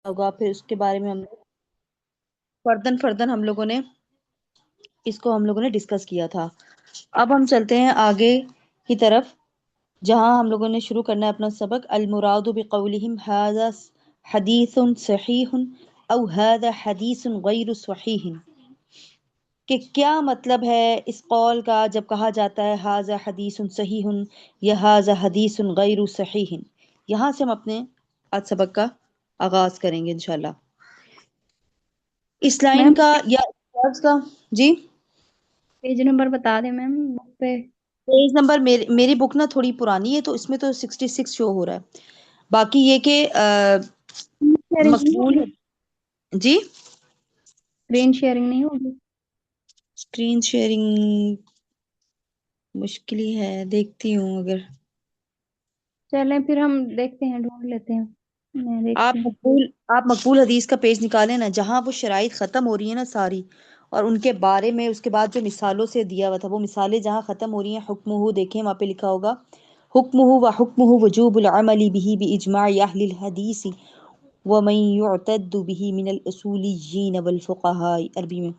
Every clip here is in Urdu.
ہوگا، پھر اس کے بارے میں ہم فردن ہم لوگوں نے ڈسکس کیا تھا۔ اب ہم چلتے ہیں آگے کی طرف، جہاں ہم لوگوں نے شروع کرنا ہے اپنا سبق۔ المراد بقولہم ھذا حدیث صحیح او ھذا حدیث غیر صحیح، کہ کیا مطلب ہے اس قول کا جب کہا جاتا ہے ھذا حدیث صحیح یا ھذا حدیث غیر صحیح۔ یہاں سے ہم اپنے آج سبق کا آغاز کریں گے انشاءاللہ۔ اس لائن میم کا یا لفظ کا، جی پیج نمبر بتا دیں میم بک پہ۔ پیج نمبر میری بک نا تھوڑی پرانی ہے تو اس میں تو 66 شو ہو رہا ہے، باقی یہ کہ شیئرنگ نہیں مقبول ہوگی؟ ہے جی۔ اسکرین شیئرنگ نہیں ہوگی؟ اسکرین شیئرنگ مشکل ہی ہے، دیکھتی ہوں اگر چلیں پھر ہم دیکھتے ہیں، ڈھونڈ لیتے ہیں، میں دیکھتی ہوں۔ آپ مقبول حدیث کا پیج نکالیں نا، جہاں وہ شرائط ختم ہو رہی ہیں نا ساری، اور ان کے بارے میں اس کے بعد جو مثالوں سے دیا ہوا تھا، وہ مثالیں جہاں ختم ہو رہی ہیں، حکمہ دیکھیں وہاں پہ لکھا ہوگا حکمہ و حکمہ وجوب العمل به باجماع اہل الحدیث ومن يعتد به من الاصولیین والفقہاء، عربی میں۔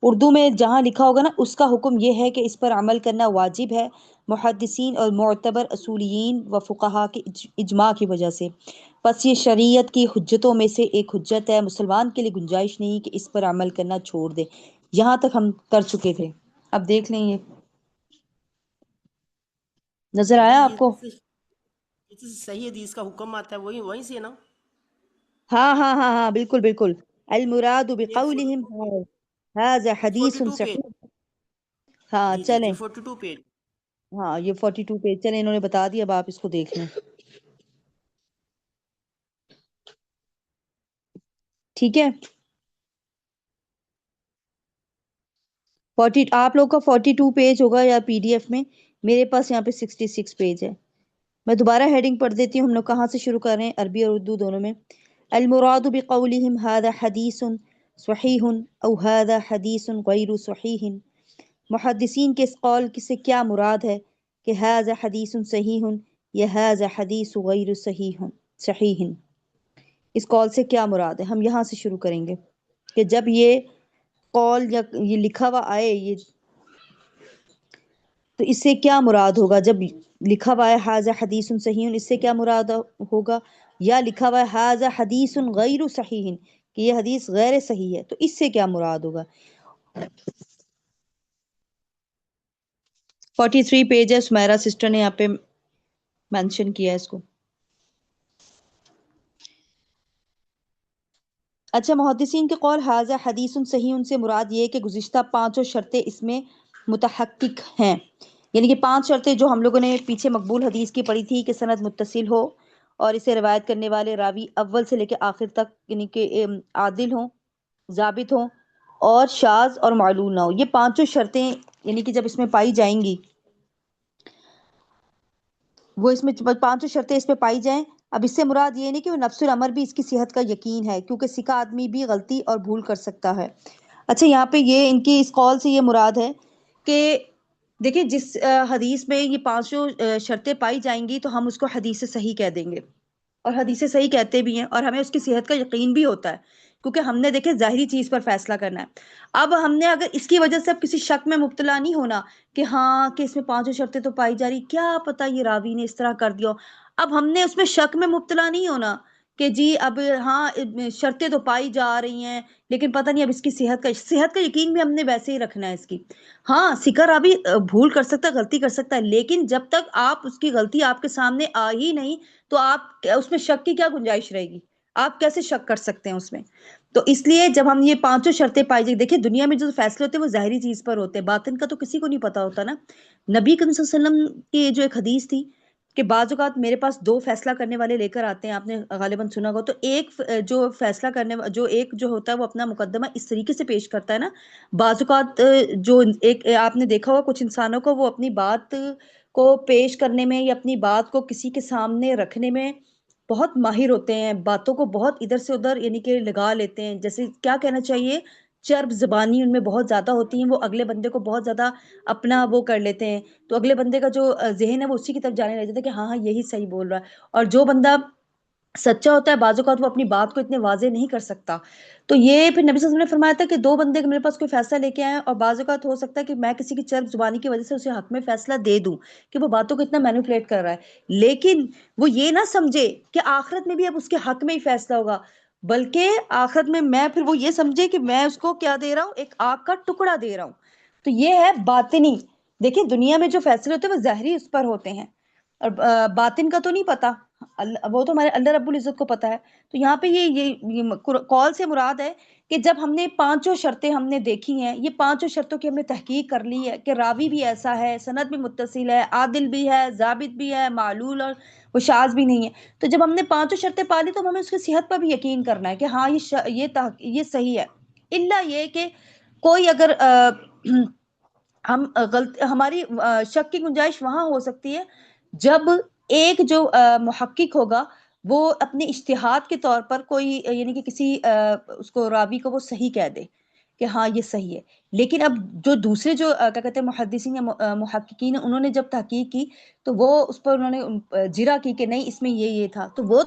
اردو میں جہاں لکھا ہوگا نا، اس کا حکم یہ ہے کہ اس پر عمل کرنا واجب ہے محدثین اور معتبر اصولیین و فقہاء کے اجماع کی وجہ سے، پس یہ شریعت کی حجتوں میں سے ایک حجت ہے، مسلمان کے لیے گنجائش نہیں کہ اس پر عمل کرنا چھوڑ دے۔ یہاں تک ہم کر چکے تھے، اب دیکھ لیں یہ نظر آیا آپ کو؟ صحیح حدیث کا حکم آتا ہے وہیں سے نا؟ ہاں ہاں ہاں ہاں، بالکل بالکل۔ المراد یہ بقولہم ھذا حدیث 42 پیج، صحیح۔ ہاں جی جی چلیں، جی 42 پیج۔ ہاں یہ 42 پیج، چلیں انہوں نے بتا دیا، اب آپ اس کو دیکھ لیں، ٹھیک ہے۔ 40 آپ لوگ کا 42 پیج ہوگا یا پی ڈی ایف میں، میرے پاس یہاں پہ 66 پیج ہے۔ میں دوبارہ ہیڈنگ پڑھ دیتی ہوں، ہم لوگ کہاں سے شروع کر رہے ہیں، عربی اور اردو دونوں میں۔ المراد بقولہم ھذا حدیث صحیح او ھذا حدیث غیر صحیح، محدثین کے اس قول سے کیا مراد ہے کہ ھذا حدیث صحیح یا ھذا حدیث غیر صحیح، اس قول سے کیا مراد ہے، ہم یہاں سے شروع کریں گے کہ جب یہ قول یا یہ لکھا ہوا آئے یہ، تو اس سے کیا مراد ہوگا، جب لکھا ہوا ہے ھذا حدیث صحیح، اس سے کیا مراد ہوگا، یا لکھا ہوا ہے ھذا حدیث غیر صحیح کہ یہ حدیث غیر صحیح ہے، تو اس سے کیا مراد ہوگا۔ 43 پیج ہے، سمیرا سسٹر نے یہاں پہ مینشن کیا ہے اس کو۔ اچھا، محدثین کے قول ھذا حدیث صحیح ان سے مراد یہ ہے کہ گزشتہ 5 شرطیں اس میں متحقق ہیں، یعنی کہ 5 شرطیں جو ہم لوگوں نے پیچھے مقبول حدیث کی پڑھی تھی، کہ سند متصل ہو اور اسے روایت کرنے والے راوی اول سے لے کے آخر تک یعنی کہ عادل ہوں، ضابط ہوں، اور شاذ اور معلول نہ ہو۔ یہ 5 شرطیں یعنی کہ جب اس میں پائی جائیں گی، وہ اس میں 5 شرطیں اس پہ پائی جائیں، اب اس سے مراد یہ نہیں کہ وہ نفس الامر بھی اس کی صحت کا یقین ہے، کیونکہ سکہ آدمی بھی غلطی اور بھول کر سکتا ہے۔ اچھا، یہاں پہ یہ ان کی اس قول سے یہ مراد ہے کہ دیکھیں جس حدیث میں یہ 5 شرطیں پائی جائیں گی تو ہم اس کو حدیث صحیح کہہ دیں گے، اور حدیث صحیح کہتے بھی ہیں، اور ہمیں اس کی صحت کا یقین بھی ہوتا ہے، کیونکہ ہم نے دیکھے ظاہری چیز پر فیصلہ کرنا ہے۔ اب ہم نے اگر اس کی وجہ سے اب کسی شک میں مبتلا نہیں ہونا کہ ہاں کہ اس میں 5 شرطیں تو پائی جا رہی، کیا پتہ یہ راوی نے اس طرح کر دیا، اب ہم نے اس میں شک میں مبتلا نہیں ہونا کہ جی اب ہاں شرطیں تو پائی جا رہی ہیں لیکن پتہ نہیں اب اس کی صحت کا یقین بھی ہم نے ویسے ہی رکھنا ہے اس کی۔ ہاں سکر ابھی بھول کر سکتا ہے، غلطی کر سکتا ہے، لیکن جب تک آپ اس کی غلطی آپ کے سامنے آ ہی نہیں تو آپ اس میں شک کی کیا گنجائش رہے گی، آپ کیسے شک کر سکتے ہیں اس میں۔ تو اس لیے جب ہم یہ 5 شرطیں پائی جائیں، دیکھیں دنیا میں جو فیصلے ہوتے ہیں وہ ظاہری چیز پر ہوتے ہیں، باطن کا تو کسی کو نہیں پتا ہوتا نا۔ نبی کریم صلی اللہ علیہ وسلم کی جو ایک حدیث تھی کہ بعض اوقات میرے پاس 2 فیصلہ کرنے والے لے کر آتے ہیں، آپ نے غالباً سنا ہوگا، تو ایک جو فیصلہ کرنے جو ایک جو ہوتا ہے وہ اپنا مقدمہ اس طریقے سے پیش کرتا ہے نا، بعض اوقات جو ایک آپ نے دیکھا ہوگا کچھ انسانوں کو وہ اپنی بات کو پیش کرنے میں یا اپنی بات کو کسی کے سامنے رکھنے میں بہت ماہر ہوتے ہیں، باتوں کو بہت ادھر سے ادھر یعنی کہ لگا لیتے ہیں، جیسے کیا کہنا چاہیے، چرب زبانی ان میں بہت زیادہ ہوتی ہیں، وہ اگلے بندے کو بہت زیادہ اپنا وہ کر لیتے ہیں، تو اگلے بندے کا جو ذہن ہے وہ اسی کی طرف جانے لگ جاتا ہے کہ ہاں ہاں یہی صحیح بول رہا ہے، اور جو بندہ سچا ہوتا ہے، بعض اوقات وہ اپنی بات کو اتنے واضح نہیں کر سکتا. تو یہ پھر نبی صلی اللہ علیہ وسلم نے فرمایا تھا کہ 2 بندے میرے پاس کوئی فیصلہ لے کے آئے اور بعض اوقات ہو سکتا ہے کہ میں کسی کی چرب زبانی کی وجہ سے اسے حق میں فیصلہ دے دوں کہ وہ باتوں کو اتنا مینوپولیٹ کر رہا ہے، لیکن وہ یہ نہ سمجھے کہ آخرت میں بھی اب اس کے حق میں ہی فیصلہ ہوگا، بلکہ آخرت میں پھر وہ یہ سمجھے کہ میں اس کو کیا دے رہا ہوں، ایک آگ کا ٹکڑا دے رہا ہوں. تو یہ ہے باطنی. دیکھیں دنیا میں جو فیصلے ہوتے ہیں وہ ظاہری اس پر ہوتے ہیں، اور باطن کا تو نہیں پتا، وہ تو ہمارے اللہ رب العزت کو پتا ہے. تو یہاں پہ یہ کال سے مراد ہے کہ جب ہم نے 5 شرطیں ہم نے دیکھی ہیں، یہ 5 شرطوں کی ہم نے تحقیق کر لی ہے کہ راوی بھی ایسا ہے، سند بھی متصل ہے، عادل بھی ہے، ضابط بھی ہے، معلول اور وہ شاذ بھی نہیں ہے. تو جب ہم نے 5 شرطیں پالی تو ہمیں اس کی صحت پر بھی یقین کرنا ہے کہ ہاں یہ صحیح ہے. الا یہ کہ کوئی اگر ہم غلط ہماری شک کی گنجائش وہاں ہو سکتی ہے جب ایک جو محقق ہوگا وہ اپنے اجتہاد کے طور پر کوئی یعنی کہ کسی اس کو راوی کو وہ صحیح کہہ دے کہ ہاں یہ صحیح ہے، لیکن اب جو دوسرے جو کیا کہتے ہیں محدثین یا محققین انہوں نے جب تحقیق کی تو وہ اس پر انہوں نے جرا کی کہ نہیں اس میں یہ تھا، تو وہ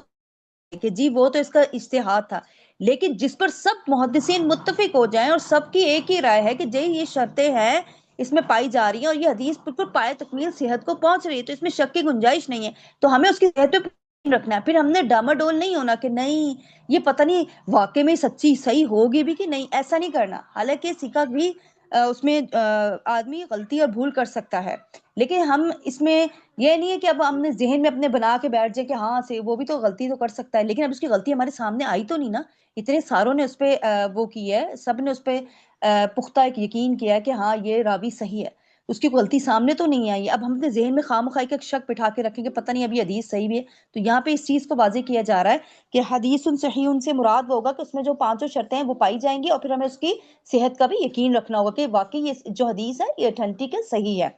کہ جی وہ تو اس کا اجتہاد تھا. لیکن جس پر سب محدثین متفق ہو جائیں اور سب کی ایک ہی رائے ہے کہ جی یہ شرطیں ہیں اس میں پائی جا رہی ہیں اور یہ حدیث بالکل پائے تکمیل صحت کو پہنچ رہی ہے، تو اس میں شک کی گنجائش نہیں ہے، تو ہمیں اس کی صحت پہ یقین رکھنا ہے. پھر ہم نے ڈاماڈول نہیں ہونا کہ نہیں یہ پتہ نہیں واقع میں سچی صحیح ہوگی بھی کہ نہیں، ایسا نہیں کرنا. حالانکہ سکہ بھی اس میں آدمی غلطی اور بھول کر سکتا ہے، لیکن ہم اس میں یہ نہیں ہے کہ اب ہم نے ذہن میں اپنے بنا کے بیٹھ جائے کہ ہاں سے وہ بھی تو غلطی تو کر سکتا ہے، لیکن اب اس کی غلطی ہمارے سامنے آئی تو نہیں نا. اتنے ساروں نے اس پہ وہ کی ہے، سب نے اس پہ پختہ ایک یقین کیا ہے کہ ہاں یہ راوی صحیح ہے، اس کی غلطی سامنے تو نہیں آئی. اب ہم اپنے ذہن میں خواہ کا شک بٹھا کے رکھیں کہ پتہ نہیں اب یہ حدیث صحیح بھی ہے. تو یہاں پہ اس چیز کو واضح کیا جا رہا ہے کہ حدیث صحیح ان سے مراد وہ ہوگا کہ اس میں جو 5 شرطیں ہیں وہ پائی جائیں گی، اور پھر ہمیں اس کی صحت کا بھی یقین رکھنا ہوگا کہ واقعی یہ جو حدیث ہے یہ اتھینٹک ہے، صحیح ہے.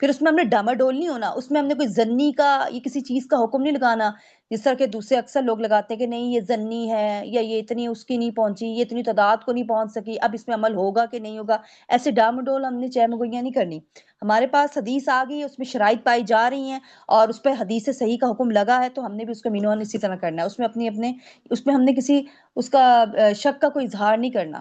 پھر اس میں ہم نے ڈاماڈول نہیں ہونا، اس میں ہم نے کوئی ظنی کا یہ کسی چیز کا حکم نہیں لگانا جس طرح کے دوسرے اکثر لوگ لگاتے ہیں کہ نہیں یہ ظنی ہے یا یہ اتنی اس کی نہیں پہنچی، یہ اتنی تعداد کو نہیں پہنچ سکی، اب اس میں عمل ہوگا کہ نہیں ہوگا. ایسے ڈاماڈول ہم نے چہ مگوئیاں نہیں کرنی. ہمارے پاس حدیث آ گئی ہے، اس میں شرائط پائی جا رہی ہیں اور اس پہ حدیث صحیح کا حکم لگا ہے، تو ہم نے بھی اس کو مینوان اسی طرح کرنا ہے. اس میں اس میں ہم نے کسی اس کا شک کا کوئی اظہار نہیں کرنا.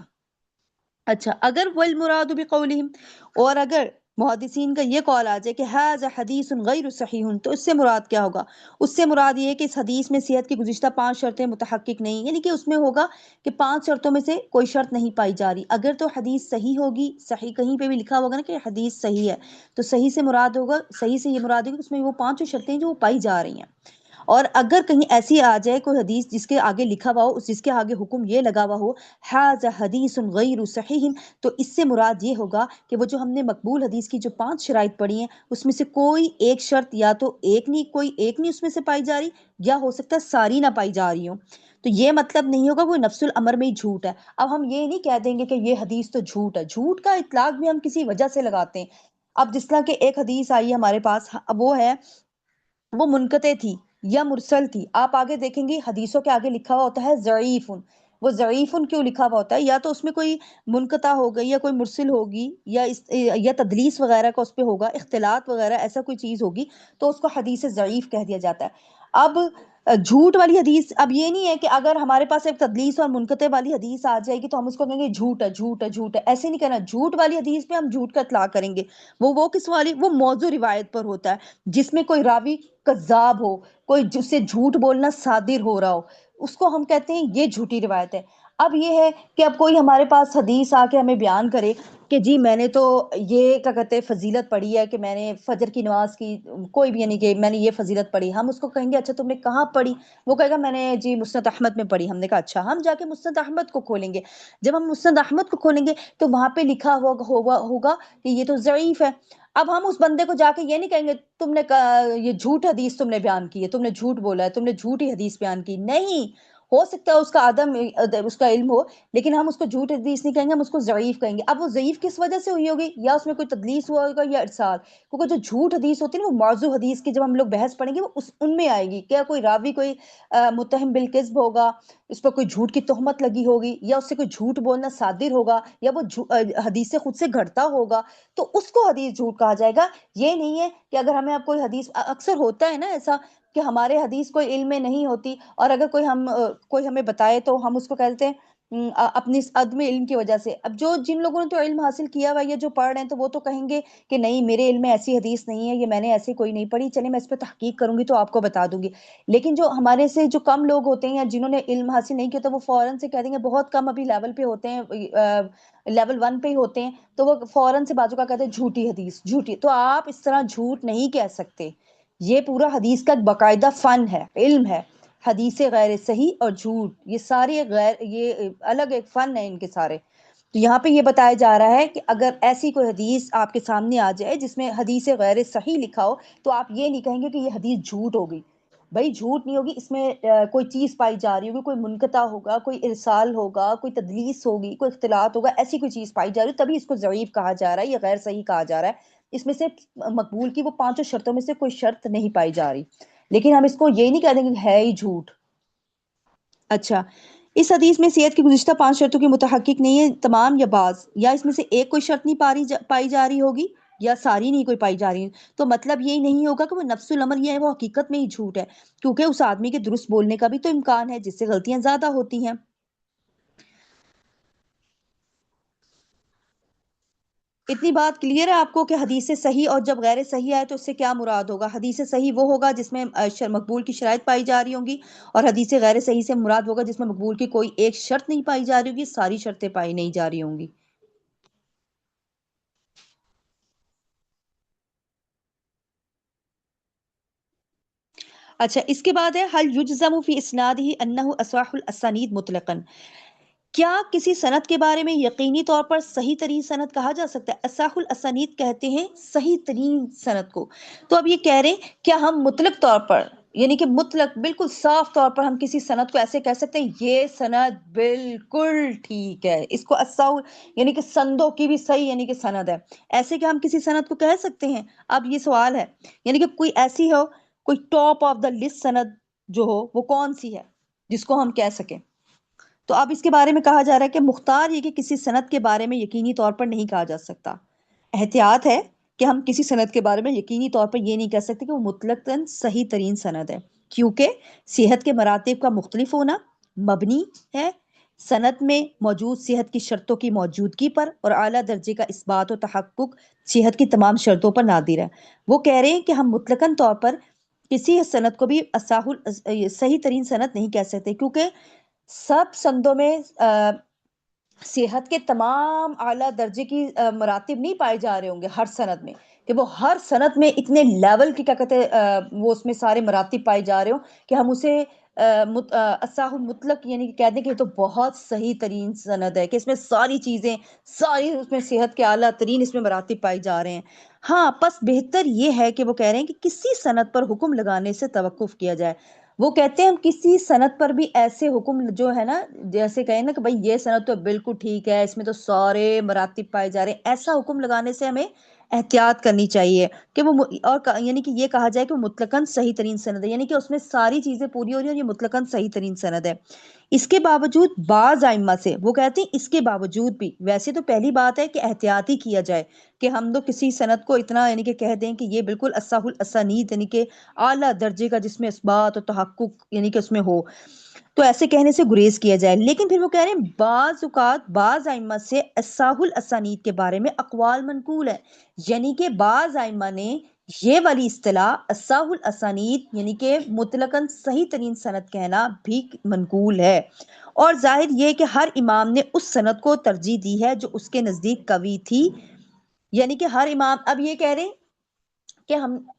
اچھا اگر والمراد بقولہم، اور اگر محدثین کا یہ قول آ جائے کہ ھذا حدیث غیر صحیح، تو اس سے مراد کیا ہوگا؟ اس سے مراد یہ ہے کہ اس حدیث میں صحت کی گزشتہ 5 شرطیں متحقق نہیں، یعنی کہ اس میں ہوگا کہ 5 شرطوں میں سے کوئی شرط نہیں پائی جا رہی. اگر تو حدیث صحیح ہوگی، صحیح کہیں پہ بھی لکھا ہوگا نا کہ حدیث صحیح ہے، تو صحیح سے مراد ہوگا، صحیح سے یہ مراد ہوگی کہ اس میں وہ 5 شرطیں جو وہ پائی جا رہی ہیں. اور اگر کہیں ایسی آ جائے کوئی حدیث جس کے آگے لکھا ہوا ہو، جس کے آگے حکم یہ لگا ہوا ہو ھذا حدیث غیر صحیح، تو اس سے مراد یہ ہوگا کہ وہ جو ہم نے مقبول حدیث کی جو 5 شرائط پڑھی ہیں اس میں سے کوئی ایک شرط یا تو کوئی ایک نہیں اس میں سے پائی جا رہی، یا ہو سکتا ہے ساری نہ پائی جا رہی ہوں. تو یہ مطلب نہیں ہوگا وہ نفس الامر میں ہی جھوٹ ہے. اب ہم یہ نہیں کہہ دیں گے کہ یہ حدیث تو جھوٹ ہے. جھوٹ کا اطلاق بھی ہم کسی وجہ سے لگاتے ہیں. اب جس طرح کہ ایک حدیث آئی ہمارے پاس، وہ ہے وہ منقطع تھی یا مرسل تھی. آپ آگے دیکھیں گے حدیثوں کے آگے لکھا ہوا ہوتا ہے ضعیف. وہ ضعیف کیوں لکھا ہوا ہوتا ہے؟ یا تو اس میں کوئی منقطع ہو گئی، یا کوئی مرسل ہوگی، یا تدلیس وغیرہ کا اس پہ ہوگا، اختلاط وغیرہ ایسا کوئی چیز ہوگی، تو اس کو حدیث ضعیف کہہ دیا جاتا ہے. اب جھوٹ والی حدیث، اب یہ نہیں ہے کہ اگر ہمارے پاس ایک تدلیس اور منقطع والی حدیث آ جائے گی تو ہم اس کو کہیں گے جھوٹ ہے جھوٹ ہے جھوٹ ہے، ایسے نہیں کہنا. جھوٹ والی حدیث پہ ہم جھوٹ کا اطلاق کریں گے. وہ کس والی؟ وہ موضوع روایت پر ہوتا ہے جس میں کوئی راوی کذاب ہو، کوئی جس سے جھوٹ بولنا صادر ہو رہا ہو، اس کو ہم کہتے ہیں یہ جھوٹی روایت ہے. اب یہ ہے کہ اب کوئی ہمارے پاس حدیث آ کے ہمیں بیان کرے کہ جی میں نے تو یہ کیا کہتے ہیں فضیلت پڑھی ہے کہ میں نے فجر کی نماز کی، کوئی بھی یعنی کہ میں نے یہ فضیلت پڑھی. ہم اس کو کہیں گے اچھا تم نے کہاں پڑھی؟ وہ کہے گا میں نے جی مسند احمد میں پڑھی. ہم نے کہا اچھا. ہم جا کے مسند احمد کو کھولیں گے. جب ہم مسند احمد کو کھولیں گے تو وہاں پہ لکھا ہوگا کہ یہ تو ضعیف ہے. اب ہم اس بندے کو جا کے یہ نہیں کہیں گے تم نے یہ جھوٹ حدیث تم نے بیان کی ہے، تم نے جھوٹ بولا ہے، تم نے جھوٹی حدیث بیان کی. نہیں، ہو سکتا ہے اس کا اس کا علم ہو، لیکن ہم اس کو جھوٹ حدیث نہیں کہیں گے، ہم اس کو ضعیف کہیں گے. اب وہ ضعیف کس وجہ سے ہوئی ہوگی؟ یا اس میں کوئی تدلیس ہوا ہوگا یا ارسال. کیونکہ جو جھوٹ حدیث ہوتی ہے نا وہ موضوع حدیث کی جب ہم لوگ بحث پڑھیں گے وہ ان میں آئے گی. کیا کوئی راوی کوئی متہم بالکذب ہوگا، اس پر کوئی جھوٹ کی تہمت لگی ہوگی، یا اس سے کوئی جھوٹ بولنا صادر ہوگا، یا وہ حدیث سے خود سے گھڑتا ہوگا، تو اس کو حدیث جھوٹ کہا جائے گا. یہ نہیں ہے کہ اگر ہمیں اب کوئی حدیث، اکثر ہوتا ہے نا ایسا کہ ہمارے حدیث کوئی علم میں نہیں ہوتی، اور اگر کوئی ہمیں بتائے تو ہم اس کو کہتے ہیں اپنی اس عدم علم کی وجہ سے۔ اب جن لوگوں نے تو علم حاصل کیا ہوا ہے یا جو پڑھ رہے ہیں تو وہ تو کہیں گے کہ نہیں، میرے علم میں ایسی حدیث نہیں ہے، یہ میں نے ایسی کوئی نہیں پڑھی، چلے میں اس پہ تحقیق کروں گی تو آپ کو بتا دوں گی۔ لیکن جو ہمارے سے جو کم لوگ ہوتے ہیں یا جنہوں نے علم حاصل نہیں کیا تو وہ فوراً سے کہہ دیں گے، بہت کم ابھی لیول پہ ہوتے ہیں، لیول 1 پہ ہی ہوتے ہیں، تو وہ فوراً سے بازو کا کہتے ہیں جھوٹی حدیث، جھوٹی۔ تو آپ اس طرح جھوٹ نہیں کہہ سکتے، یہ پورا حدیث کا باقاعدہ فن ہے، علم ہے۔ حدیث غیر صحیح اور جھوٹ، یہ سارے یہ الگ ایک فن ہے ان کے سارے۔ تو یہاں پہ یہ بتایا جا رہا ہے کہ اگر ایسی کوئی حدیث آپ کے سامنے آ جائے جس میں حدیث غیر صحیح لکھا ہو تو آپ یہ نہیں کہیں گے کہ یہ حدیث جھوٹ ہوگی۔ بھائی جھوٹ نہیں ہوگی، اس میں کوئی چیز پائی جا رہی ہوگی، کوئی منقطع ہوگا، کوئی ارسال ہوگا، کوئی تدلیس ہوگی، کوئی اختلاط ہوگا، ایسی کوئی چیز پائی جا رہی ہے تبھی اس کو ضعیف کہا جا رہا ہے یا غیر صحیح کہا جا رہا ہے۔ اس میں سے مقبول کی وہ 5 شرطوں میں سے کوئی شرط نہیں پائی جا رہی، لیکن ہم اس کو یہ نہیں کہہ دیں کہ ہے ہی جھوٹ۔ اچھا، اس حدیث میں صحت کی گزشتہ 5 شرطوں کی متحقق نہیں ہے، تمام یا بعض، یا اس میں سے ایک کوئی شرط نہیں پائی جا رہی ہوگی یا ساری نہیں کوئی پائی جا رہی، تو مطلب یہ نہیں ہوگا کہ وہ نفس الامر یہ ہے، وہ حقیقت میں ہی جھوٹ ہے، کیونکہ اس آدمی کے درست بولنے کا بھی تو امکان ہے جس سے غلطیاں زیادہ ہوتی ہیں۔ اتنی بات کلیئر ہے آپ کو کہ حدیث صحیح اور جب غیر صحیح آئے تو اس سے کیا مراد ہوگا؟ حدیث صحیح وہ ہوگا جس میں مقبول کی شرائط پائی جا رہی ہوں گی، اور حدیث غیر صحیح سے مراد ہوگا جس میں مقبول کی کوئی ایک شرط نہیں پائی جا رہی ہوگی، ساری شرطیں پائی نہیں جا رہی ہوں گی۔ اچھا، اس کے بعد ہے حل یجزم فی اسنادہ انہ اصح الاسانید مطلقاً، کیا کسی سند کے بارے میں یقینی طور پر صحیح ترین سند کہا جا سکتا ہے؟ اصح الاسانید کہتے ہیں صحیح ترین سند کو۔ تو اب یہ کہہ رہے ہیں کیا ہم مطلق طور پر، یعنی کہ مطلق بالکل صاف طور پر ہم کسی سند کو ایسے کہہ سکتے ہیں یہ سند بالکل ٹھیک ہے، اس کو اصح یعنی کہ سندوں کی بھی صحیح یعنی کہ سند ہے، ایسے کہ ہم کسی سند کو کہہ سکتے ہیں؟ اب یہ سوال ہے، یعنی کہ کوئی ایسی ہو، کوئی ٹاپ آف دا لسٹ سند جو ہو وہ کون سی ہے جس کو ہم کہہ سکیں؟ تو اب اس کے بارے میں کہا جا رہا ہے کہ مختار یہ کہ کسی سند کے بارے میں یقینی طور پر نہیں کہا جا سکتا۔ احتیاط ہے کہ ہم کسی سند کے بارے میں یقینی طور پر یہ نہیں کہہ سکتے کہ وہ مطلقاً صحیح ترین سند ہے، کیونکہ صحت کے مراتب کا مختلف ہونا مبنی ہے سند میں موجود صحت کی شرطوں کی موجودگی پر، اور اعلیٰ درجے کا اثبات و تحقق صحت کی تمام شرطوں پر نادر ہے۔ وہ کہہ رہے ہیں کہ ہم مطلقاً طور پر کسی سند کو بھی صحیح ترین سند نہیں کہہ سکتے، کیونکہ سب سندوں میں صحت کے تمام اعلیٰ درجے کی مراتب نہیں پائے جا رہے ہوں گے ہر سند میں، کہ وہ ہر سند میں اتنے لیول کی کیا کہتے ہیں وہ اس میں سارے مراتب پائے جا رہے ہوں کہ ہم اسے اصح مطلق یعنی کہ کہتے ہیں کہ یہ تو بہت صحیح ترین سند ہے، کہ اس میں ساری چیزیں، ساری اس میں صحت کے اعلیٰ ترین اس میں مراتب پائے جا رہے ہیں۔ ہاں، پس بہتر یہ ہے کہ وہ کہہ رہے ہیں کہ کسی سند پر حکم لگانے سے توقف کیا جائے۔ وہ کہتے ہیں ہم کسی سند پر بھی ایسے حکم جو ہے نا، جیسے کہیں نا کہ بھائی یہ سند تو بالکل ٹھیک ہے، اس میں تو سارے مراتب پائے جا رہے ہیں، ایسا حکم لگانے سے ہمیں احتیاط کرنی چاہیے کہ وہ اور یعنی کہ یہ کہا جائے کہ وہ مطلقاً صحیح ترین سند ہے، یعنی کہ اس میں ساری چیزیں پوری ہو رہی ہیں اور یہ مطلقاً صحیح ترین سند ہے۔ اس کے باوجود بعض ائمہ سے وہ کہتے ہیں اس کے باوجود بھی، ویسے تو پہلی بات ہے کہ احتیاط ہی کیا جائے کہ ہم لوگ کسی سند کو اتنا یعنی کہ کہہ دیں کہ یہ بالکل اصح الاسانید یعنی کہ اعلیٰ درجے کا جس میں اثبات اور تحقق یعنی کہ اس میں ہو، تو ایسے کہنے سے گریز کیا جائے۔ لیکن پھر وہ کہہ رہے ہیں بعض اوقات بعض ائمہ سے اصح الاسانید کے بارے میں اقوال منقول ہے، یعنی کہ بعض ائمہ نے یہ والی اصطلاح اصح الاسانید یعنی کہ مطلقاً صحیح ترین سند کہنا بھی منقول ہے، اور ظاہر یہ کہ ہر امام نے اس سند کو ترجیح دی ہے جو اس کے نزدیک قوی تھی، یعنی کہ ہر امام اب یہ کہہ رہے ہیں کہ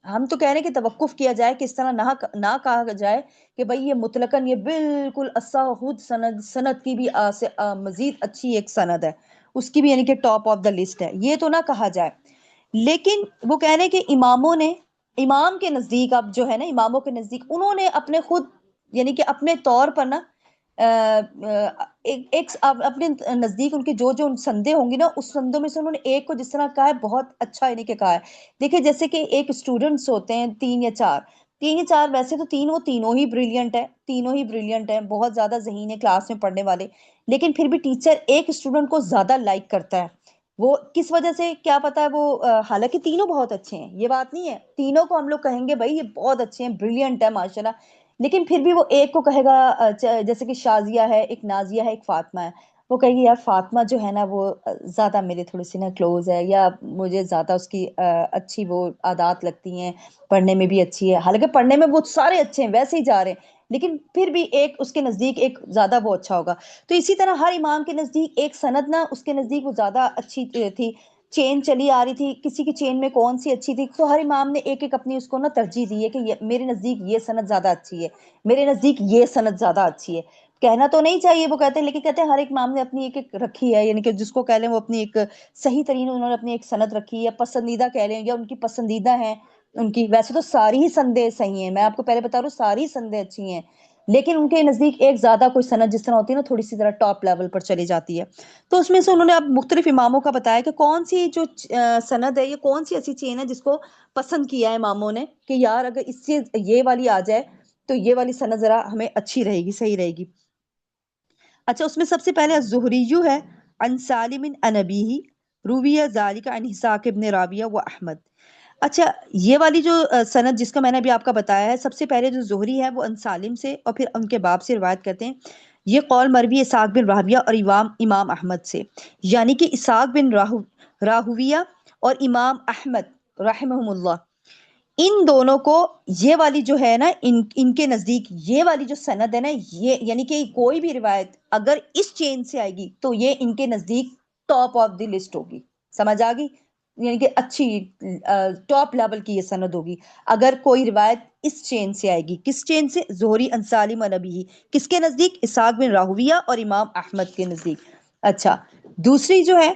ہم تو کہہ رہے ہیں کہ توقف کیا جائے کہ اس طرح نہ کہا جائے کہ بھئی یہ مطلقاً یہ بالکل اصح سند کی بھی مزید اچھی ایک سند ہے، اس کی بھی یعنی کہ ٹاپ آف دا لسٹ ہے، یہ تو نہ کہا جائے۔ لیکن وہ کہہ رہے ہیں کہ اماموں نے، امام کے نزدیک اب جو ہے نا، اماموں کے نزدیک انہوں نے اپنے خود یعنی کہ اپنے طور پر نا اپنے نزدیک ان کے جو سندیں ہوں گی نا، اس سندوں میں سے انہوں نے ایک کو جس طرح کہا ہے بہت اچھا یعنی کہ کہا ہے۔ دیکھیں جیسے کہ ایک اسٹوڈنٹس ہوتے ہیں 3 یا 4، ویسے تو وہ تینوں ہی بریلینٹ ہیں، بہت زیادہ ذہین ہے کلاس میں پڑھنے والے، لیکن پھر بھی ٹیچر ایک اسٹوڈنٹ کو زیادہ لائک کرتا ہے، وہ کس وجہ سے کیا پتا ہے وہ حالانکہ تینوں بہت اچھے ہیں، یہ بات نہیں ہے، تینوں کو ہم لوگ کہیں گے بھائی یہ بہت اچھے ہیں، بریلینٹ ہے ماشاءاللہ، لیکن پھر بھی وہ ایک کو کہے گا جیسے کہ شازیہ ہے، ایک نازیہ ہے، ایک فاطمہ ہے، وہ کہے گی یار فاطمہ جو ہے نا وہ زیادہ میرے تھوڑی سی نا کلوز ہے، یا مجھے زیادہ اس کی اچھی وہ عادات لگتی ہیں، پڑھنے میں بھی اچھی ہے، حالانکہ پڑھنے میں وہ سارے اچھے ہیں ویسے ہی جا رہے ہیں، لیکن پھر بھی ایک اس کے نزدیک ایک زیادہ وہ اچھا ہوگا۔ تو اسی طرح ہر امام کے نزدیک ایک سند نا اس کے نزدیک وہ زیادہ اچھی تھی، چین چلی آ رہی تھی، کسی کی چین میں کون سی اچھی تھی، تو ہر امام نے ایک ایک اپنی اس کو نا ترجیح دی ہے کہ میرے نزدیک یہ سند زیادہ اچھی ہے، میرے نزدیک یہ سند زیادہ اچھی ہے۔ کہنا تو نہیں چاہیے وہ کہتے ہیں، لیکن کہتے ہیں ہر ایک امام نے اپنی ایک ایک رکھی ہے، یعنی کہ جس کو کہہ لیں وہ اپنی ایک صحیح ترین انہوں نے اپنی ایک سند رکھی ہے، پسندیدہ کہہ لیں یا ان کی پسندیدہ ہیں ان کی، ویسے تو ساری ہی سندیں صحیح ہیں، میں آپ کو پہلے بتا رہا ہوں ساری سندیں اچھی ہیں، لیکن ان کے نزدیک ایک زیادہ کوئی سند جس طرح ہوتی ہے نا تھوڑی سی ذرا ٹاپ لیول پر چلی جاتی ہے۔ تو اس میں سے انہوں نے اب مختلف اماموں کا بتایا کہ کون سی جو سند ہے، یہ کون سی ایسی چین ہے جس کو پسند کیا ہے اماموں نے کہ یار اگر اس سے یہ والی آ جائے تو یہ والی سند ذرا ہمیں اچھی رہے گی، صحیح رہے گی۔ اچھا اس میں سب سے پہلے الزہریو ہے، عن سالم عن ابیہ، روی ذالک عن اسحاق ابن راویہ و احمد۔ اچھا یہ والی جو سند جس کا میں نے ابھی آپ کا بتایا ہے، سب سے پہلے جو زہری ہے وہ ان سالم سے اور پھر ان کے باپ سے روایت کرتے ہیں، یہ قول مروی اسحاق بن راہویہ اور امام احمد سے، یعنی کہ اسحاق بن راہویہ اور امام احمد رحمہم اللہ، ان دونوں کو یہ والی جو ہے نا ان کے نزدیک یہ والی جو سند ہے نا، یہ یعنی کہ کوئی بھی روایت اگر اس چین سے آئے گی تو یہ ان کے نزدیک ٹاپ آف دی لسٹ ہوگی، سمجھ آ گئی، یعنی کہ اچھی ٹاپ لیول کی یہ سند ہوگی اگر کوئی روایت اس چین سے آئے گی۔ کس چین سے؟ زہری عن سالم عن ابیہ، کس کے نزدیک؟ اسحاق بن راہویہ اور امام احمد کے نزدیک۔ اچھا دوسری جو ہے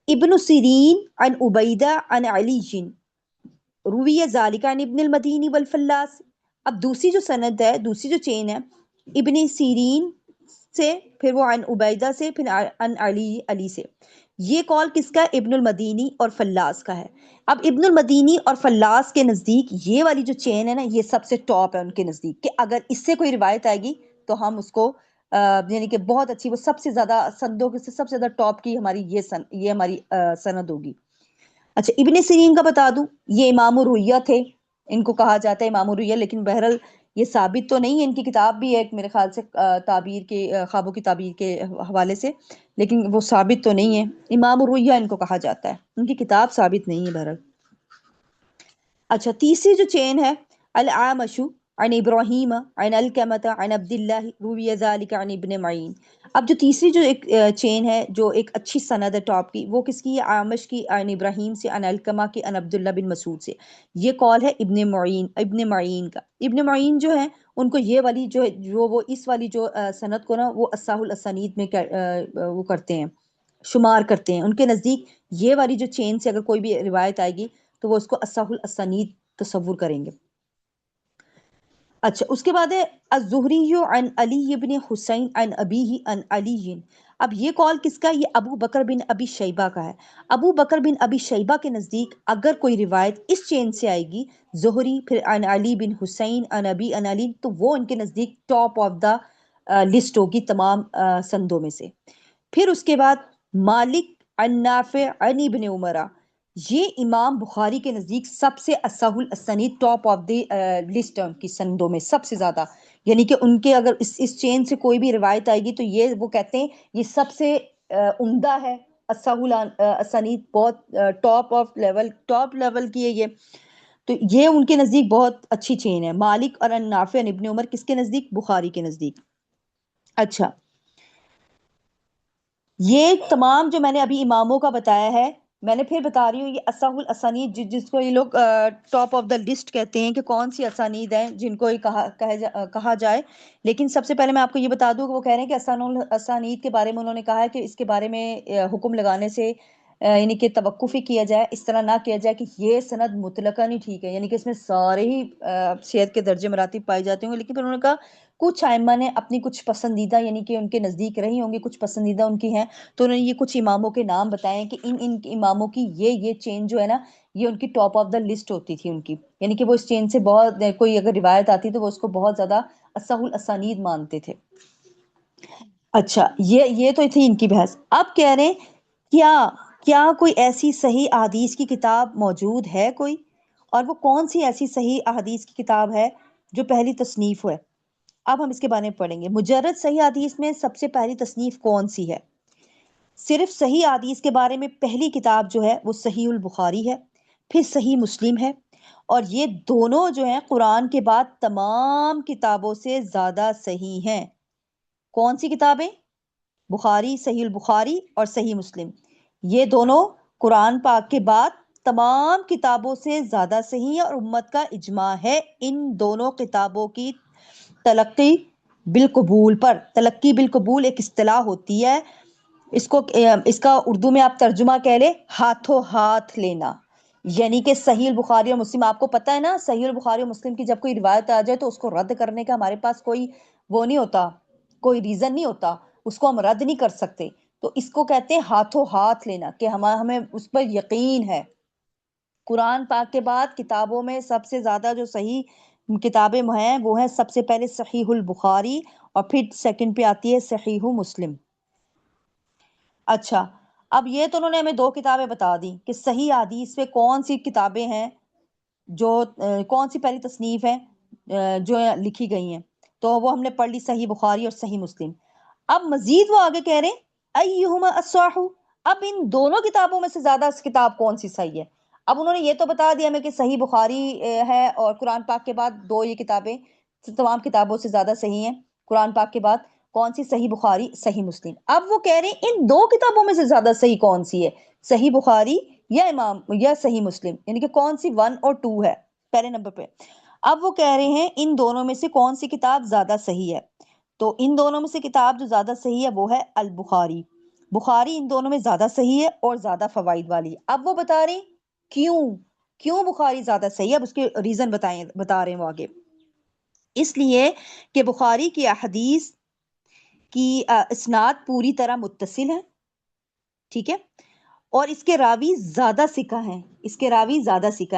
ابن سیرین عن عبیدہ عن علی روی ذالک عن ابن المدینی والفلاس۔ اب دوسری جو سند ہے، دوسری جو چین ہے، ابن سیرین سے، پھر وہ عن عبیدہ سے، پھر عن علی سے، یہ کال کس کا ہے؟ ابن المدینی اور فلاس کا ہے۔ اب ابن المدینی اور فلاس کے نزدیک یہ والی جو چین ہے نا یہ سب سے ٹاپ ہے ان کے نزدیک، کہ اگر اس سے کوئی روایت آئے گی تو ہم اس کو یعنی کہ بہت اچھی، وہ سب سے زیادہ سندوں کے سے سب سے زیادہ ٹاپ کی ہماری یہ ہماری سند ہوگی۔ اچھا ابن سیرین کا بتا دوں، یہ امام الرؤیا تھے، ان کو کہا جاتا ہے امام الرؤیا، لیکن بہرحال یہ ثابت تو نہیں ہے، ان کی کتاب بھی ہے ایک میرے خیال سے تعبیر کے خوابوں کی تعبیر کے حوالے سے، لیکن وہ ثابت تو نہیں ہے، امام الرؤیا ان کو کہا جاتا ہے، ان کی کتاب ثابت نہیں ہے بہرحال۔ اچھا تیسری جو چین ہے العامش عن ابراہیم عن الکمۃ عن عبد اللہ روی ذالک عن ابن معین۔ اب جو تیسری جو ایک چین ہے جو ایک اچھی سند ہے ٹاپ کی، وہ کس کی ہے؟ عامش کی عن ابراہیم سے، عن الکمہ کی عن عبداللہ بن مسعود سے، یہ قول ہے ابن معین کا۔ ابن معین جو ہے ان کو یہ والی جو وہ اس والی جو سند کو نا وہ اصح الاسانید میں وہ کرتے ہیں، شمار کرتے ہیں، ان کے نزدیک یہ والی جو چین سے اگر کوئی بھی روایت آئے گی تو وہ اس کو اصح الاسانید تصور کریں گے۔ اچھا اس کے بعد ہے الزہری عن علی بن حسین عن ابیہ عن علی۔ اب یہ قول کس کا؟ یہ ابو بکر بن ابی شیبہ کا ہے۔ ابو بکر بن ابی شیبہ کے نزدیک اگر کوئی روایت اس چین سے آئے گی، زہری پھر عن علی بن حسین عن ابی عن علی، تو وہ ان کے نزدیک ٹاپ آف دا لسٹ ہوگی تمام سندوں میں سے۔ پھر اس کے بعد مالک عن نافع عن ابن عمرہ، یہ امام بخاری کے نزدیک سب سے اصح الاسانید ٹاپ آف دی لسٹ ہے ان کی سندوں میں سب سے زیادہ، یعنی کہ ان کے اگر اس چین سے کوئی بھی روایت آئے گی تو یہ وہ کہتے ہیں یہ سب سے عمدہ ہے، اصح الاسانید، بہت ٹاپ لیول کی ہے یہ، تو یہ ان کے نزدیک بہت اچھی چین ہے۔ مالک اور عن نافع عن ابن عمر کس کے نزدیک؟ بخاری کے نزدیک۔ اچھا یہ تمام جو میں نے ابھی اماموں کا بتایا ہے، میں نے پھر بتا رہی ہوں یہ اصح الاسانید جس کو یہ لوگ ٹاپ آف دا لسٹ کہتے ہیں کہ کون سی اسانید ہیں جن کو کہا جائے، لیکن سب سے پہلے میں آپ کو یہ بتا دوں کہ وہ کہہ رہے ہیں کہ احسن الاسانید کے بارے میں انہوں نے کہا ہے کہ اس کے بارے میں حکم لگانے سے یعنی کہ توقف ہی کیا جائے، اس طرح نہ کیا جائے کہ یہ سند مطلقاً ہی ٹھیک ہے، یعنی کہ اس میں سارے ہی صحت کے درجے مراتب پائے جاتے ہوں گے، لیکن پھر انہوں نے کہا کچھ ائمہ نے اپنی کچھ پسندیدہ یعنی کہ ان کے نزدیک رہی ہوں گی کچھ پسندیدہ ان کی ہیں، تو انہوں نے یہ کچھ اماموں کے نام بتائے ہیں کہ ان اماموں کی یہ چین جو ہے نا یہ ان کی ٹاپ آف دا لسٹ ہوتی تھی ان کی، یعنی کہ وہ اس چین سے بہت کوئی اگر روایت آتی تو وہ اس کو بہت زیادہ اصح الاسانید مانتے تھے۔ اچھا یہ تو تھی ان کی بحث۔ اب کہہ رہے ہیں کیا کیا کوئی ایسی صحیح احادیث کی کتاب موجود ہے کوئی؟ اور وہ کون سی ایسی صحیح احادیث کی کتاب ہے جو پہلی تصنیف ہے؟ اب ہم اس کے بارے میں پڑھیں گے۔ مجرد صحیح حدیث میں سب سے پہلی تصنیف کون سی ہے؟ صرف صحیح حدیث کے بارے میں پہلی کتاب جو ہے وہ صحیح البخاری ہے، پھر صحیح مسلم ہے، اور یہ دونوں جو ہیں قرآن کے بعد تمام کتابوں سے زیادہ صحیح ہیں۔ کون سی کتابیں؟ بخاری، صحیح البخاری اور صحیح مسلم، یہ دونوں قرآن پاک کے بعد تمام کتابوں سے زیادہ صحیح ہے، اور امت کا اجماع ہے ان دونوں کتابوں کی تلقی بالقبول پر۔ تلقی بالقبول ایک اصطلاح ہوتی ہے، اس کا اردو میں آپ ترجمہ کہہ لیں ہاتھوں ہاتھ لینا، یعنی کہ صحیح البخاری اور مسلم، آپ کو پتہ ہے نا صحیح البخاری اور مسلم کی جب کوئی روایت آ جائے تو اس کو رد کرنے کا ہمارے پاس کوئی وہ نہیں ہوتا، کوئی ریزن نہیں ہوتا، اس کو ہم رد نہیں کر سکتے، تو اس کو کہتے ہیں ہاتھوں ہاتھ لینا، کہ ہمیں اس پر یقین ہے۔ قرآن پاک کے بعد کتابوں میں سب سے زیادہ جو صحیح کتابیں ہیں وہ ہیں سب سے پہلے صحیح البخاری، اور پھر سیکنڈ پہ آتی ہے صحیح مسلم۔ اچھا، اب یہ تو انہوں نے ہمیں دو کتابیں بتا دی کہ صحیح حدیث پہ کون سی کتابیں ہیں جو کون سی پہلی تصنیف ہے جو لکھی گئی ہیں، تو وہ ہم نے پڑھ لی صحیح بخاری اور صحیح مسلم۔ اب مزید وہ آگے کہہ رہے ہیں ایہما اصح، اب ان دونوں کتابوں میں سے زیادہ کتاب کون سی صحیح ہے؟ اب انہوں نے یہ تو بتا دیا ہمیں کہ صحیح بخاری ہے، اور قرآن پاک کے بعد دو یہ کتابیں تمام کتابوں سے زیادہ صحیح ہیں قرآن پاک کے بعد، کون سی؟ صحیح بخاری، صحیح مسلم۔ اب وہ کہہ رہے ہیں ان دو کتابوں میں سے زیادہ صحیح کون سی ہے، صحیح بخاری یا صحیح مسلم، یعنی کہ کون سی 1 اور 2 ہے پہلے نمبر پہ۔ اب وہ کہہ رہے ہیں ان دونوں میں سے کون سی کتاب زیادہ صحیح ہے، تو ان دونوں میں سے کتاب جو زیادہ صحیح ہے وہ ہے البخاری۔ بخاری ان دونوں میں زیادہ صحیح ہے اور زیادہ فوائد والی ہے۔ اب وہ بتا رہے ہیں کیوں بخاری زیادہ صحیح ہے، اب اس کے ریزن بتا رہے ہیں وہ آگے۔ اس لیے کہ بخاری کی احادیث کی اسناد پوری طرح متصل ہے، ٹھیک ہے، اور اس کے راوی زیادہ ثقہ ہیں،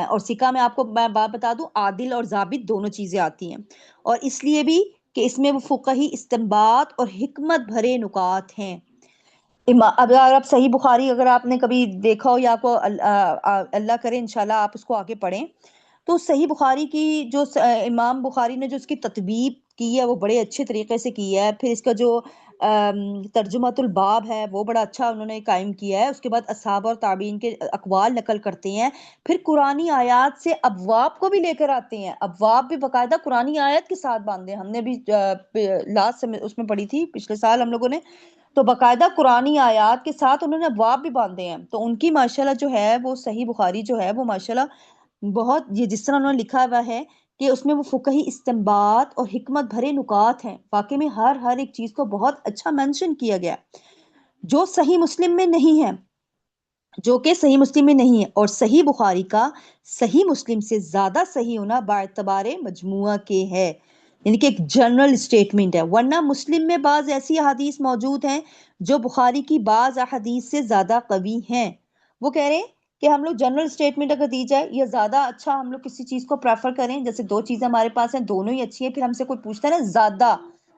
اور ثقہ میں آپ کو میں بات بتا دوں عادل اور ضابط دونوں چیزیں آتی ہیں، اور اس لیے بھی کہ اس میں وہ فقہی استنباط اور حکمت بھرے نکات ہیں۔ اگر آپ صحیح بخاری اگر آپ نے کبھی دیکھا ہو، یا آپ کو اللہ کرے انشاءاللہ آپ اس کو آگے پڑھیں، تو صحیح بخاری کی جو امام بخاری نے جو اس کی تطبیق کی ہے وہ بڑے اچھے طریقے سے کی ہے، پھر اس کا جو ترجمۃ الباب ہے وہ بڑا اچھا انہوں نے قائم کیا ہے، اس کے بعد اصحاب اور تابعین کے اقوال نقل کرتے ہیں، پھر قرآنی آیات سے ابواب کو بھی لے کر آتے ہیں، ابواب بھی باقاعدہ قرآنی آیت کے ساتھ باندھے، ہم نے بھی لاسٹ اس میں پڑھی تھی پچھلے سال ہم لوگوں نے، تو باقاعدہ قرآنی آیات کے ساتھ انہوں نے ابواب بھی باندھے ہیں، تو ان کی ماشاءاللہ جو ہے وہ صحیح بخاری جو ہے وہ ماشاءاللہ بہت، یہ جس طرح انہوں نے لکھا ہوا ہے کہ اس میں وہ فقہی استنباط اور حکمت بھرے نکات ہیں، واقعی میں ہر ایک چیز کو بہت اچھا مینشن کیا گیا جو صحیح مسلم میں نہیں ہے، اور صحیح بخاری کا صحیح مسلم سے زیادہ صحیح ہونا باعتبار مجموعہ کے ہے، یعنی کہ ایک جنرل اسٹیٹمنٹ ہے، ورنہ مسلم میں بعض ایسی احادیث موجود ہیں جو بخاری کی بعض احادیث سے زیادہ قوی ہیں۔ وہ کہہ رہے ہیں کہ ہم لوگ جنرل اسٹیٹمنٹ اگر دی جائے یا زیادہ اچھا ہم لوگ کسی چیز کو پریفر کریں، جیسے دو چیزیں ہمارے پاس ہیں دونوں ہی اچھی ہیں، پھر ہم سے کوئی پوچھتا ہے نا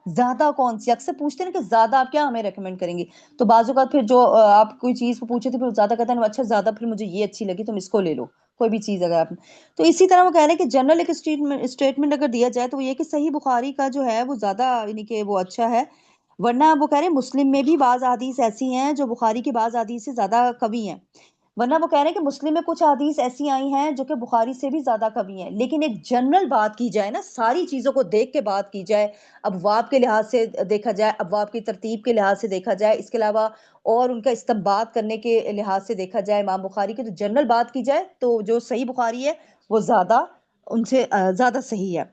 زیادہ کون سی، اکثر پوچھتے ہیں نا کہ زیادہ آپ کیا ہمیں ریکمینڈ کریں گے، تو بعض اوقات پھر جو آپ کوئی چیز کو پوچھے تھے پھر زیادہ کہتے ہیں اچھا زیادہ پھر مجھے یہ اچھی لگی تم اس کو لے لو، کوئی بھی چیز اگر آپ، تو اسی طرح وہ کہہ رہے ہیں کہ جنرل ایک اسٹیٹمنٹ اگر دیا جائے تو وہ یہ کہ صحیح بخاری کا جو ہے وہ زیادہ یعنی کہ وہ اچھا ہے، ورنہ وہ کہہ رہے ہیں مسلم میں بھی بعض احادیث ایسی ہیں جو بخاری کی بعض احادیث سے زیادہ قوی ہیں، ورنہ وہ کہہ رہے ہیں کہ مسلم میں کچھ حدیث ایسی آئی ہیں جو کہ بخاری سے بھی زیادہ قوی ہیں، لیکن ایک جنرل بات کی جائے نا، ساری چیزوں کو دیکھ کے بات کی جائے، ابواب کے لحاظ سے دیکھا جائے، ابواب کی ترتیب کے لحاظ سے دیکھا جائے، اس کے علاوہ اور ان کا استنباط کرنے کے لحاظ سے دیکھا جائے امام بخاری کی، تو جنرل بات کی جائے تو جو صحیح بخاری ہے وہ زیادہ ان سے زیادہ صحیح ہے۔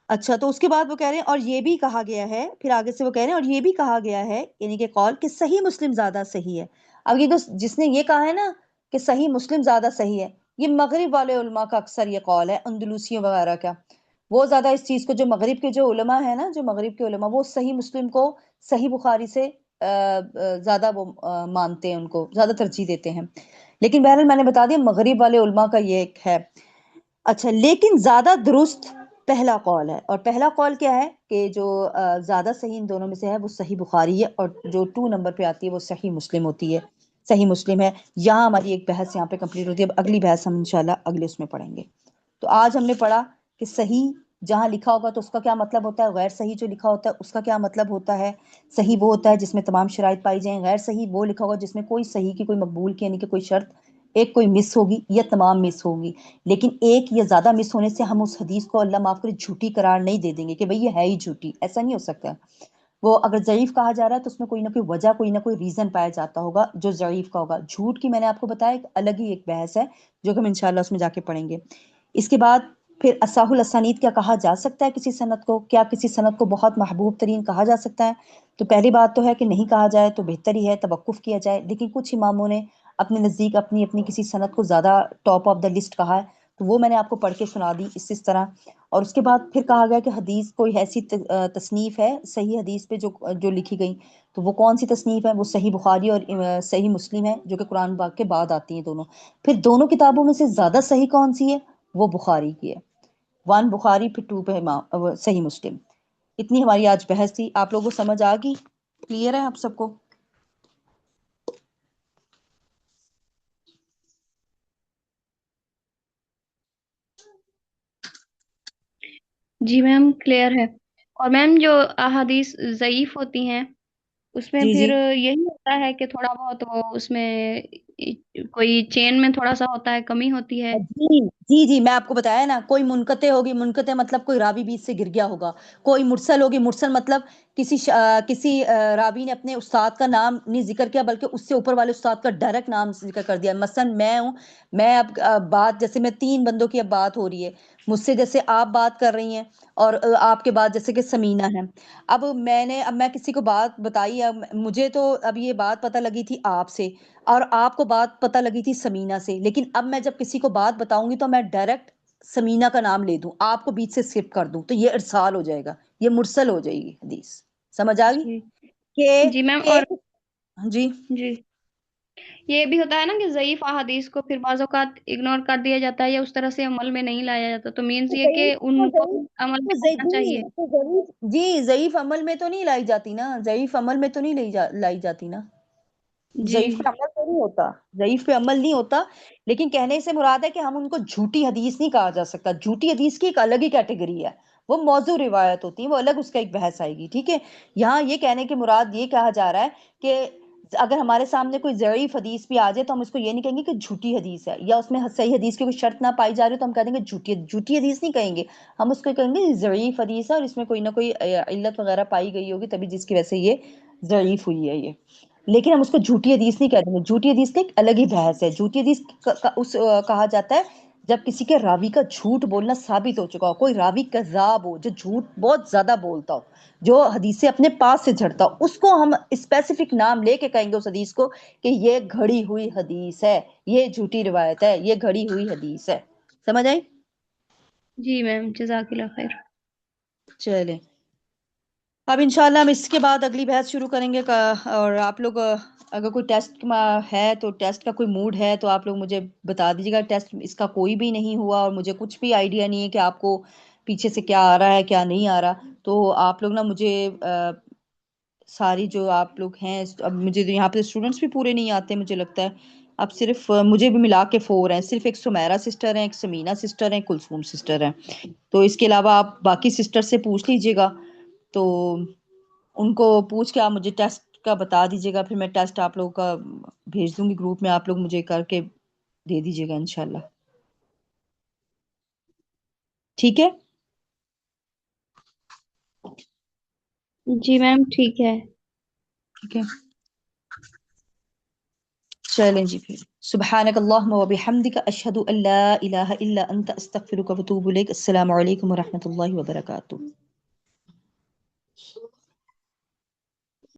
اچھا، تو اس کے بعد وہ کہہ رہے ہیں اور یہ بھی کہا گیا ہے، پھر آگے سے وہ کہہ رہے ہیں اور یہ بھی کہا گیا ہے، یعنی کہ قول کہ صحیح مسلم زیادہ صحیح ہے۔ اب یہ جس نے یہ کہا ہے نا کہ صحیح مسلم زیادہ صحیح ہے، یہ مغرب والے علماء کا اکثر یہ قول ہے، اندلوسیوں وغیرہ کا، وہ زیادہ اس چیز کو، جو مغرب کے جو علماء ہیں نا، جو مغرب کے علماء، وہ صحیح مسلم کو صحیح بخاری سے زیادہ وہ مانتے ہیں، ان کو زیادہ ترجیح دیتے ہیں، لیکن بہرحال میں نے بتا دیا مغرب والے علماء کا یہ ایک ہے۔ اچھا، لیکن زیادہ درست پہلا قول ہے، اور پہلا قول کیا ہے کہ جو زیادہ صحیح ان دونوں میں سے ہے وہ صحیح بخاری ہے، اور جو 2 نمبر پہ آتی ہے وہ صحیح مسلم ہوتی ہے۔ صحیح مسلم ہے. یہاں ہماری ایک بحث یہاں پہ کمپلیٹ ہوتی ہے. اب اگلی بحث ہم انشاءاللہ اگلے اس میں پڑھیں گے. تو آج ہم نے پڑھا کہ صحیح جہاں لکھا ہوگا تو اس کا کیا مطلب ہوتا ہے، غیر صحیح جو لکھا ہوتا ہے اس کا کیا مطلب ہوتا ہے. صحیح وہ ہوتا ہے جس میں تمام شرائط پائی جائیں، غیر صحیح وہ لکھا ہوگا جس میں کوئی صحیح کی کوئی مقبول کی یعنی کہ کوئی شرط ایک کوئی مس ہوگی یا تمام مس ہوگی. لیکن ایک یا زیادہ مس ہونے سے ہم اس حدیث کو اللہ معاف کرے جھوٹی قرار نہیں دے دیں گے کہ بھئی یہ ہے ہی جھوٹی، ایسا نہیں ہو سکتا. وہ اگر ضعیف کہا جا رہا ہے تو اس میں کوئی نہ کوئی وجہ کوئی نہ کوئی ریزن پایا جاتا ہوگا جو ضعیف کا ہوگا. جھوٹ کی میں نے آپ کو بتایا ایک الگ ہی ایک بحث ہے جو کہ ہم انشاءاللہ اس میں جا کے پڑھیں گے. اس کے بعد پھر اصح الاسانید کیا کہا جا سکتا ہے کسی سند کو؟ کیا کسی سند کو بہت محبوب ترین کہا جا سکتا ہے؟ تو پہلی بات تو ہے کہ نہیں کہا جائے تو بہتر ہی ہے، توقف کیا جائے. لیکن کچھ اماموں نے اپنے نزدیک اپنی اپنی کسی سند کو زیادہ ٹاپ آف دا لسٹ کہا ہے، تو وہ میں نے آپ کو پڑھ کے سنا دی اس طرح. اور اس کے بعد پھر کہا گیا کہ حدیث کوئی ایسی تصنیف ہے صحیح حدیث پہ جو لکھی گئی، تو وہ کون سی تصنیف ہے؟ وہ صحیح بخاری اور صحیح مسلم ہے جو کہ قرآن پاک کے بعد آتی ہیں دونوں. پھر دونوں کتابوں میں سے زیادہ صحیح کون سی ہے؟ وہ بخاری کی ہے. 1 بخاری، پھر 2 پہ صحیح مسلم. اتنی ہماری آج بحث تھی. آپ لوگوں کو سمجھ آ گئی؟ کلیئر ہے آپ سب کو؟ جی میم کلیئر ہے. اور میم جو احادیث ضعیف ہوتی ہیں اس میں جی پھر جی یہی ہوتا ہے کہ تھوڑا بہت وہ اس میں کوئی چین میں تھوڑا سا ہوتا ہے، کمی ہوتی ہے. جی جی جی میں آپ کو بتایا نا، کوئی منقطع ہوگی، منقطع مطلب کوئی راوی بیچ سے گر گیا ہوگا. کوئی مرسل ہوگی، مرسل مطلب کسی راوی نے اپنے استاد کا نام نہیں ذکر کیا بلکہ اس سے اوپر والے استاد کا ڈائریکٹ نام ذکر کر دیا. مثلا میں ہوں، میں اب بات جیسے میں 3 بندوں کی اب بات ہو رہی ہے مجھ سے، جیسے آپ بات کر رہی ہیں اور آپ کے بعد جیسے کہ سمینہ ہے. اب میں کسی کو بات بتائی، مجھے تو اب یہ بات پتہ لگی تھی آپ سے اور آپ کو بات پتہ لگی تھی سمینہ سے، لیکن اب میں جب کسی کو بات بتاؤں گی تو میں ڈائریکٹ سمینہ کا نام لے دوں، آپ کو بیچ سے اسکپ کر دوں، تو یہ ارسال ہو جائے گا، یہ مرسل ہو جائے گی حدیث. سمجھ آ گئی جی کہ جی میم. اور ایک جی جی یہ بھی ہوتا ہے نا کہ ضعیف احادیث کو پھر بعض اوقات اگنور کر دیا جاتا ہے یا اس طرح سے عمل میں نہیں لایا جاتا، تو مینس یہ کہ ان کو عمل میں لانا چاہیے. جی ضعیف عمل میں تو نہیں لائی جاتی نا، ضعیف عمل میں تو نہیں لائی جاتی نا. جی ضعیف پہ عمل تو نہیں ہوتا، ضعیف پہ عمل نہیں ہوتا. لیکن کہنے سے مراد ہے کہ ہم ان کو جھوٹی حدیث نہیں کہا جا سکتا. جھوٹی حدیث کی ایک الگ ہی کیٹیگری ہے، وہ موضوع روایت ہوتی ہے، وہ الگ اس کا ایک بحث آئے گی. ٹھیک ہے، یہاں یہ کہنے کے مراد یہ کہا جا رہا ہے کہ اگر ہمارے سامنے کوئی ضعیف حدیث بھی آ جائے تو ہم اس کو یہ نہیں کہیں گے کہ جھوٹی حدیث ہے، یا اس میں صحیح حدیث کی کوئی شرط نہ پائی جا رہی تو ہم کہہ دیں گے جھوٹی حدیث نہیں کہیں گے. ہم اس کو کہیں گے ضعیف حدیث ہے اور اس میں کوئی نہ کوئی علت وغیرہ پائی گئی ہوگی تبھی جس کی وجہ سے یہ ضعیف ہوئی ہے. یہ لیکن ہم اس کو جھوٹی حدیث نہیں کہتے ہیں. جھوٹی حدیث کا ایک الگ ہی بحث ہے. جھوٹی حدیث کہا جاتا ہے جب کسی کے راوی کا جھوٹ بولنا ثابت ہو چکا ہو، کوئی راوی کذاب ہو جو جھوٹ بہت زیادہ بولتا ہو، جو حدیثیں اپنے پاس سے جھڑتا ہو، اس کو ہم اسپیسیفک نام لے کے کہیں گے اس حدیث کو کہ یہ گھڑی ہوئی حدیث ہے، یہ جھوٹی روایت ہے، یہ گھڑی ہوئی حدیث ہے. سمجھ آئی؟ جی میم جزاک اللہ خیر. چلیں اب انشاءاللہ ہم اس کے بعد اگلی بحث شروع کریں گے. اور آپ لوگ اگر کوئی ٹیسٹ ہے تو ٹیسٹ کا کوئی موڈ ہے تو آپ لوگ مجھے بتا دیجیے گا. ٹیسٹ اس کا کوئی بھی نہیں ہوا اور مجھے کچھ بھی آئیڈیا نہیں ہے کہ آپ کو پیچھے سے کیا آ رہا ہے کیا نہیں آ رہا، تو آپ لوگ نا مجھے ساری جو آپ لوگ ہیں، اب مجھے یہاں پہ اسٹوڈنٹس بھی پورے نہیں آتے مجھے لگتا ہے، اب صرف مجھے بھی ملا کے 4 ہیں. صرف ایک سمیرہ سسٹر ہیں، ایک سمینہ سسٹر ہیں، کلثوم سسٹر ہیں. تو اس کے علاوہ آپ باقی سسٹر سے پوچھ لیجیے گا، تو ان کو پوچھ کے آپ مجھے ٹیسٹ کا بتا دیجیے گا، پھر میں ٹیسٹ آپ لوگوں کا بھیج دوں گی گروپ میں، آپ لوگ مجھے کر کے دے دیجیے گا انشاءاللہ. ٹھیک ہے؟ جی میم ٹھیک ہے. ٹھیک ہے چلیں جی. پھر سبحانک اللہم و بحمدک اشہد ان لا الہ الا انت استغفرک و اتوب الیک. السلام علیکم و رحمۃ اللہ وبرکاتہ.